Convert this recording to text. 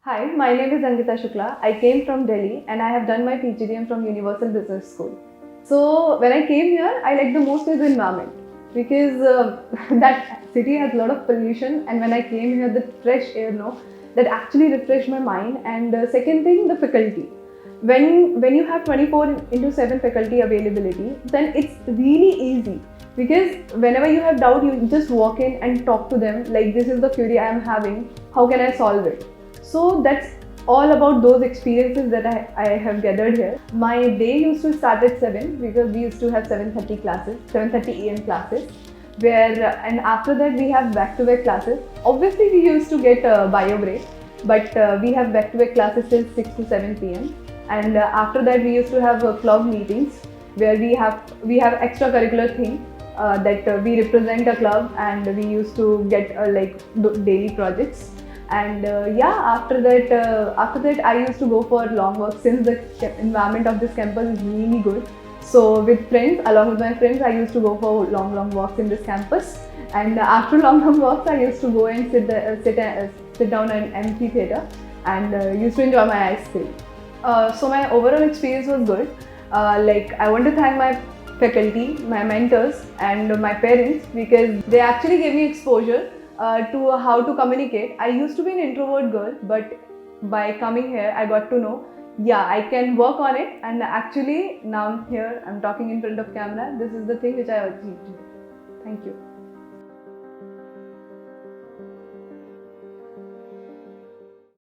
Hi, my name is Ankita Shukla. I came from Delhi and I have done my PGDM from Universal Business School. So when I came here, I like the most is the environment because that city has a lot of pollution, and when I came here, the fresh air, no, that actually refreshed my mind. And second thing, the faculty. When you have 24/7 faculty availability, then it's really easy because whenever you have doubt, you just walk in and talk to them like this is the query I am having. How can I solve it? So that's all about those experiences that I have gathered here. My day used to start at 7 because we used to have 7:30 classes, 7:30 a.m. classes, and after that we have back-to-back classes. Obviously we used to get a bio break, but we have back-to-back classes till 6 to 7 p.m. And after that we used to have club meetings where we have extracurricular thing that we represent a club, and we used to get daily projects. And after that I used to go for long walks since the environment of this campus is really good. So with friends, along with my friends, I used to go for long walks in this campus. And after long walks, I used to go and sit down in an amphitheater and used to enjoy my ice cream. So my overall experience was good. I want to thank my faculty, my mentors, and my parents because they actually gave me exposure to how to communicate. I used to be an introvert girl, but by coming here, I got to know, yeah, I can work on it. And actually, now I'm here, I'm talking in front of camera. This is the thing which I achieved. Thank you.